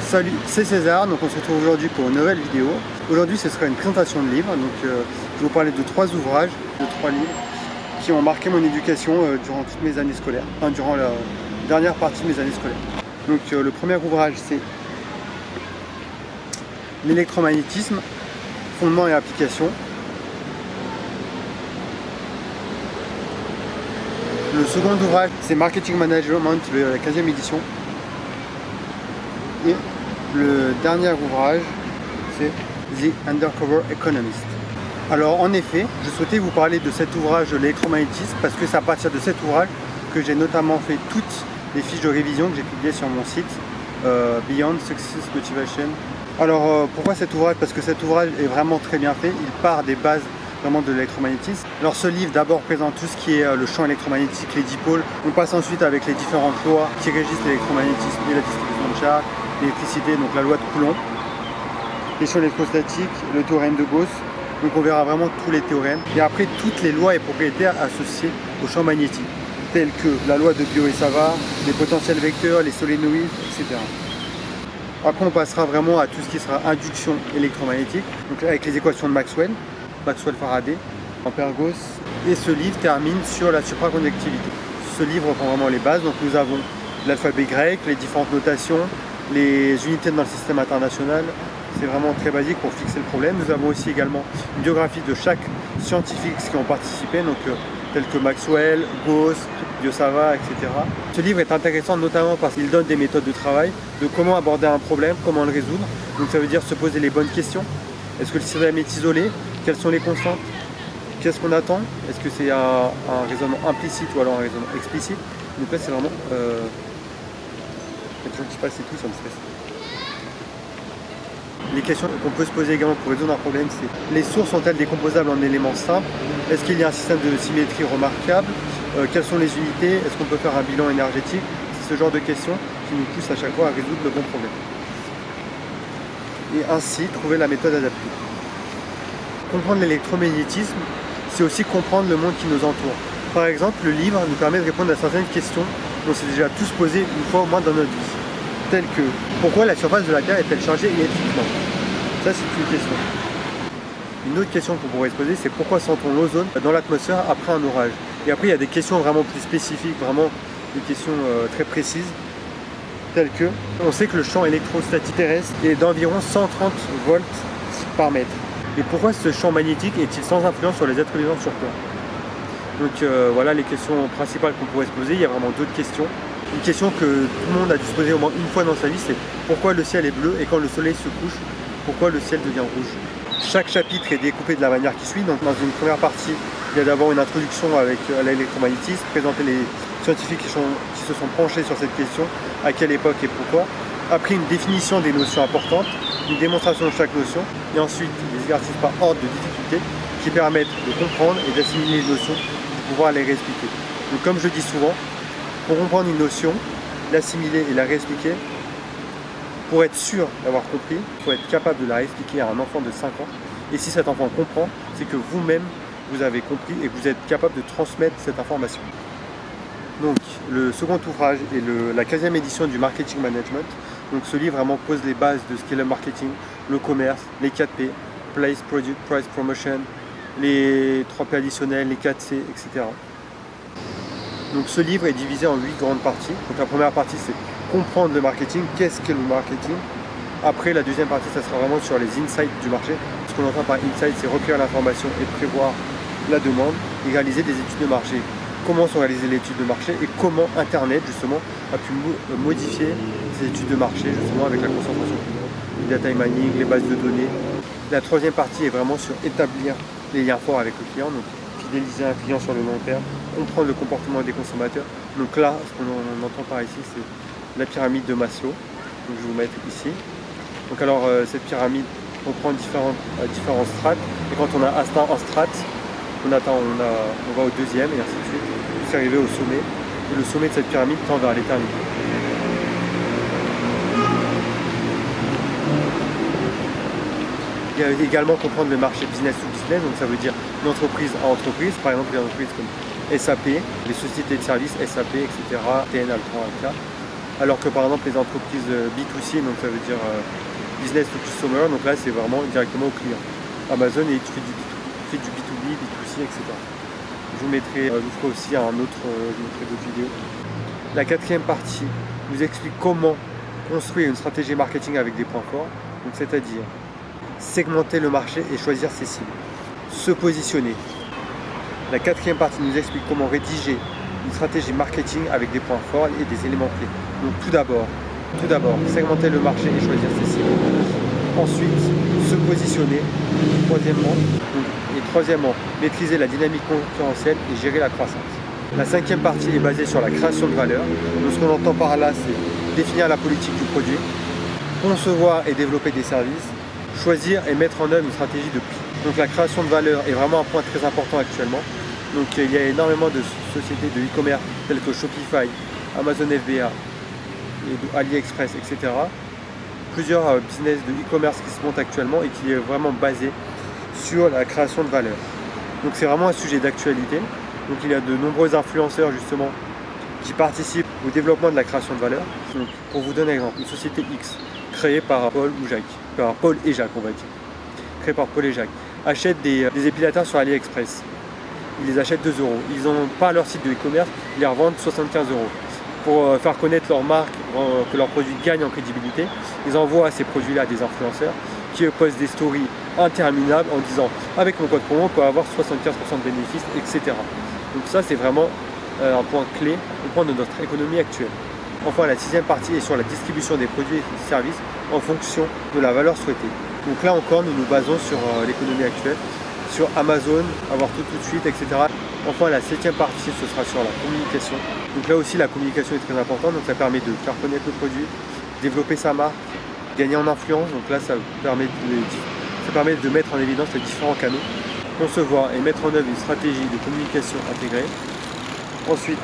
Salut, c'est César, donc on se retrouve aujourd'hui pour une nouvelle vidéo. Aujourd'hui ce sera une présentation de livres, donc je vais vous parler de 3 ouvrages, de 3 livres qui ont marqué mon éducation durant toutes mes années scolaires, enfin durant la dernière partie de mes années scolaires. Donc le premier ouvrage c'est L'électromagnétisme, fondements et applications. Le second ouvrage c'est Marketing Management, la 15e édition. Et le dernier ouvrage, c'est The Undercover Economist. Alors en effet, je souhaitais vous parler de cet ouvrage de l'électromagnétisme parce que c'est à partir de cet ouvrage que j'ai notamment fait toutes les fiches de révision que j'ai publiées sur mon site Beyond Success Motivation. Alors pourquoi cet ouvrage? Parce que cet ouvrage est vraiment très bien fait, il part des bases vraiment de l'électromagnétisme. Alors ce livre d'abord présente tout ce qui est le champ électromagnétique, les dipôles. On passe ensuite avec les différentes lois qui régissent l'électromagnétisme et la distribution de charge, l'électricité, donc la loi de Coulomb, les champs électrostatiques, le théorème de Gauss. Donc on verra vraiment tous les théorèmes. Et après toutes les lois et propriétés associées au champ magnétique, telles que la loi de Biot et Savart, les potentiels vecteurs, les solénoïdes, etc. Après on passera vraiment à tout ce qui sera induction électromagnétique, donc avec les équations de Maxwell, Maxwell-Faraday, Ampère-Gauss. Et ce livre termine sur la supraconductivité. Ce livre reprend vraiment les bases, donc nous avons l'alphabet grec, les différentes notations, les unités dans le système international. C'est vraiment très basique pour fixer le problème. Nous avons aussi également une biographie de chaque scientifique qui ont participé, donc tels que Maxwell, Gauss, Biot-Savart, etc. Ce livre est intéressant notamment parce qu'il donne des méthodes de travail, de comment aborder un problème, comment le résoudre. Donc ça veut dire se poser les bonnes questions. Est-ce que le système est isolé? Quelles sont les constantes? Qu'est-ce qu'on attend? Est-ce que c'est un raisonnement implicite ou alors un raisonnement explicite? Donc là c'est vraiment... quelque chose qui passe et tout, ça me stresse. Les questions qu'on peut se poser également pour résoudre un problème, c'est: les sources sont-elles décomposables en éléments simples? Est-ce qu'il y a un système de symétrie remarquable? Quelles sont les unités? Est-ce qu'on peut faire un bilan énergétique? C'est ce genre de questions qui nous poussent à chaque fois à résoudre le bon problème. Et ainsi, trouver la méthode adaptée. Comprendre l'électromagnétisme, c'est aussi comprendre le monde qui nous entoure. Par exemple, le livre nous permet de répondre à certaines questions dont on s'est déjà tous posé une fois au moins dans notre vie. Telles que: pourquoi la surface de la Terre est-elle chargée électriquement? Ça c'est une question. Une autre question qu'on pourrait se poser, c'est: pourquoi sent-on l'ozone dans l'atmosphère après un orage? Et après il y a des questions vraiment plus spécifiques, vraiment des questions très précises, telles que: on sait que le champ électrostatique terrestre est d'environ 130 volts par mètre. Et pourquoi ce champ magnétique est-il sans influence sur les êtres vivants sur Terre? Donc voilà les questions principales qu'on pourrait se poser. Il y a vraiment d'autres questions. Une question que tout le monde a dû se poser au moins une fois dans sa vie, c'est: pourquoi le ciel est bleu et quand le soleil se couche, pourquoi le ciel devient rouge? Chaque chapitre est découpé de la manière qui suit. Donc dans une première partie, il y a d'abord une introduction avec l'électromagnétisme, présenter les scientifiques qui se sont penchés sur cette question, à quelle époque et pourquoi. Après une définition des notions importantes, une démonstration de chaque notion, et ensuite des exercices par ordre de difficulté qui permettent de comprendre et d'assimiler les notions pour pouvoir les réexpliquer. Donc comme je dis souvent, pour comprendre une notion, l'assimiler et la réexpliquer, pour être sûr d'avoir compris, il faut être capable de la réexpliquer à un enfant de 5 ans. Et si cet enfant comprend, c'est que vous-même, vous avez compris et que vous êtes capable de transmettre cette information. Donc le second ouvrage est la 15e édition du Marketing Management. Donc ce livre vraiment pose les bases de ce qu'est le marketing, le commerce, les 4P, Place, Product, Price, Promotion, les 3P additionnels, les 4C, etc. Donc ce livre est divisé en 8 grandes parties. Donc la première partie c'est comprendre le marketing, qu'est-ce que le marketing. Après la deuxième partie ça sera vraiment sur les insights du marché. Ce qu'on entend par insight, c'est recueillir l'information et prévoir la demande et réaliser des études de marché. Comment sont réalisées les études de marché et comment Internet justement a pu modifier ces études de marché justement avec la concentration client, le data mining, les bases de données. La troisième partie est vraiment sur établir les liens forts avec le client, donc fidéliser un client sur le long terme, comprendre le comportement des consommateurs. Donc là, ce qu'on entend par ici, c'est la pyramide de Maslow. Donc je vais vous mettre ici. Donc alors cette pyramide comprend différents strates. Et quand on a atteint un strate, on va au deuxième et ainsi de suite, jusqu'à arriver au sommet. Et le sommet de cette pyramide tend vers l'éternité. Il y a également comprendre le marché business to business, donc ça veut dire d'entreprise à entreprise, par exemple les entreprises comme SAP, les sociétés de services SAP, etc., TN, Altran, AK. alors que par exemple les entreprises B2C, donc ça veut dire business to customer, donc là c'est vraiment directement au client. Amazon et tu fais du B2B, B2C, etc. Je vous ferai aussi d'autres vidéos. La quatrième partie vous explique comment construire une stratégie marketing avec des points forts, donc c'est-à-dire segmenter le marché et choisir ses cibles. Se positionner. La quatrième partie nous explique comment rédiger une stratégie marketing avec des points forts et des éléments clés. Donc tout d'abord, segmenter le marché et choisir ses cibles. Ensuite, se positionner. Troisièmement, maîtriser la dynamique concurrentielle et gérer la croissance. La cinquième partie est basée sur la création de valeur. Donc ce qu'on entend par là, c'est définir la politique du produit, concevoir et développer des services, choisir et mettre en œuvre une stratégie de prix. Donc la création de valeur est vraiment un point très important actuellement. Donc il y a énormément de sociétés de e-commerce telles que Shopify, Amazon FBA, et AliExpress, etc. Plusieurs business de e-commerce qui se montent actuellement et qui est vraiment basé sur la création de valeur. Donc c'est vraiment un sujet d'actualité. Donc il y a de nombreux influenceurs justement qui participent au développement de la création de valeur. Donc, pour vous donner un exemple, une société X créée par Paul ou Jacques, par Paul et Jacques on va dire, créée par Paul et Jacques, achètent des épilateurs sur AliExpress. Ils les achètent 2 €. Ils n'ont pas leur site de e-commerce, ils les revendent 75 €. Pour faire connaître leur marque, que leurs produits gagnent en crédibilité, ils envoient ces produits-là à des influenceurs qui postent des stories interminables en disant avec mon code promo on peut avoir 75% de bénéfices, etc. Donc ça c'est vraiment un point clé, un point de notre économie actuelle. Enfin la sixième partie est sur la distribution des produits et services en fonction de la valeur souhaitée. Donc là encore nous nous basons sur l'économie actuelle, sur Amazon, avoir tout de suite, etc. Enfin la septième partie ce sera sur la communication. Donc là aussi la communication est très importante, donc ça permet de faire connaître le produit, développer sa marque, gagner en influence. Donc là ça permet de mettre en évidence les différents canaux, concevoir et mettre en œuvre une stratégie de communication intégrée. Ensuite,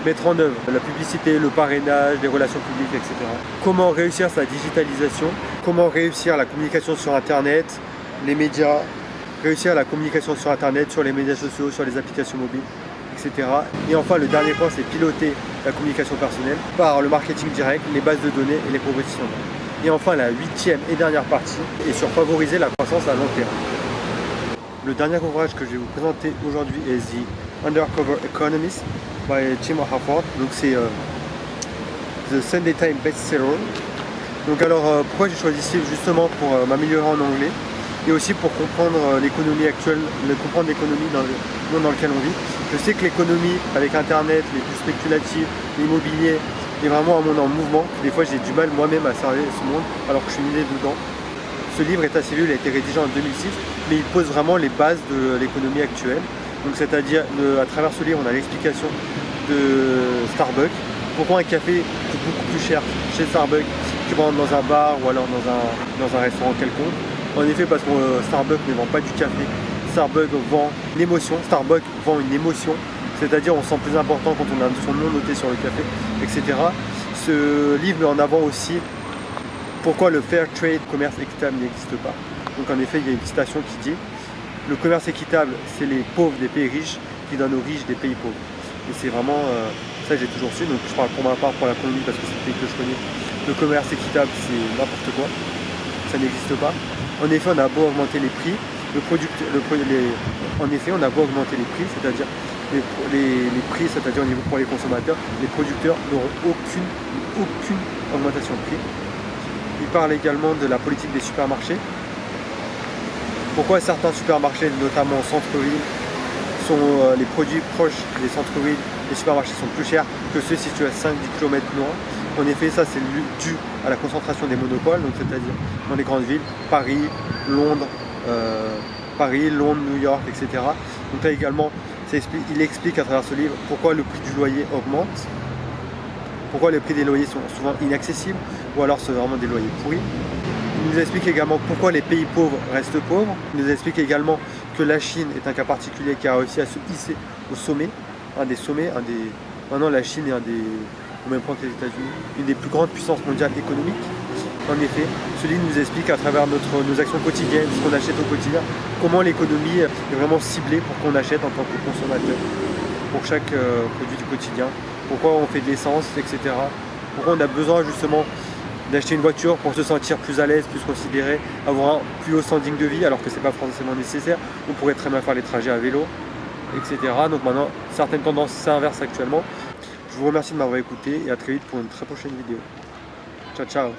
mettre en œuvre la publicité, le parrainage, les relations publiques, etc. Comment réussir sa digitalisation, comment réussir la communication sur Internet, les médias, réussir la communication sur Internet, sur les médias sociaux, sur les applications mobiles, etc. Et enfin, le dernier point, c'est piloter la communication personnelle par le marketing direct, les bases de données et les propositions. Et enfin, la huitième et dernière partie est sur favoriser la croissance à long terme. Le dernier ouvrage que je vais vous présenter aujourd'hui est The Undercover Economist by Tim Harford. Donc c'est The Sunday Times Bestseller. Donc alors pourquoi j'ai choisi ce livre? Justement pour m'améliorer en anglais et aussi pour comprendre l'économie actuelle, comprendre l'économie dans le monde dans lequel on vit. Je sais que l'économie avec internet, les plus spéculatives, l'immobilier est vraiment un monde en mouvement. Des fois j'ai du mal moi-même à cerner ce monde alors que je suis né dedans. Ce livre est assez vieux, il a été rédigé en 2006, mais il pose vraiment les bases de l'économie actuelle. Donc c'est-à-dire, à travers ce livre, on a l'explication de Starbucks. Pourquoi un café coûte beaucoup plus cher chez Starbucks que dans un bar ou alors dans un restaurant quelconque. En effet, parce que Starbucks ne vend pas du café. Starbucks vend une émotion. Starbucks vend une émotion, c'est-à-dire on se sent plus important quand on a son nom noté sur le café, etc. Ce livre met en avant aussi pourquoi le fair trade, commerce équitable, n'existe pas. Donc en effet, il y a une citation qui dit « Le commerce équitable, c'est les pauvres des pays riches qui donnent aux riches des pays pauvres. » Et c'est vraiment ça que j'ai toujours su, donc je parle pour ma part pour la Colombie parce que c'est le pays que je connais. Le commerce équitable, c'est n'importe quoi, ça n'existe pas. En effet, on a beau augmenter les prix, en effet, on a beau augmenter les prix, c'est-à-dire les prix, c'est-à-dire au niveau pour les consommateurs, les producteurs n'auront aucune augmentation de prix. Il parle également de la politique des supermarchés. Pourquoi certains supermarchés, notamment en centre-ville, les produits proches des centres-villes, les supermarchés sont plus chers que ceux situés à 5-10 km loin. En effet, ça c'est dû à la concentration des monopoles, donc c'est-à-dire dans les grandes villes, Paris, Londres, New York, etc. Donc là également, il explique à travers ce livre pourquoi le prix du loyer augmente, pourquoi les prix des loyers sont souvent inaccessibles, ou alors c'est vraiment des loyers pourris. Il nous explique également pourquoi les pays pauvres restent pauvres. Il nous explique également que la Chine est un cas particulier qui a réussi à se hisser au sommet, Maintenant la Chine est au même point que les États-Unis, une des plus grandes puissances mondiales économiques. En effet, ce livre nous explique à travers nos actions quotidiennes, ce qu'on achète au quotidien, comment l'économie est vraiment ciblée pour qu'on achète en tant que consommateur, pour chaque produit du quotidien, pourquoi on fait de l'essence, etc. pourquoi on a besoin justement d'acheter une voiture pour se sentir plus à l'aise, plus considéré, avoir un plus haut standing de vie alors que c'est pas forcément nécessaire. On pourrait très bien faire les trajets à vélo, etc. Donc maintenant, certaines tendances s'inversent actuellement. Je vous remercie de m'avoir écouté et à très vite pour une très prochaine vidéo. Ciao, ciao.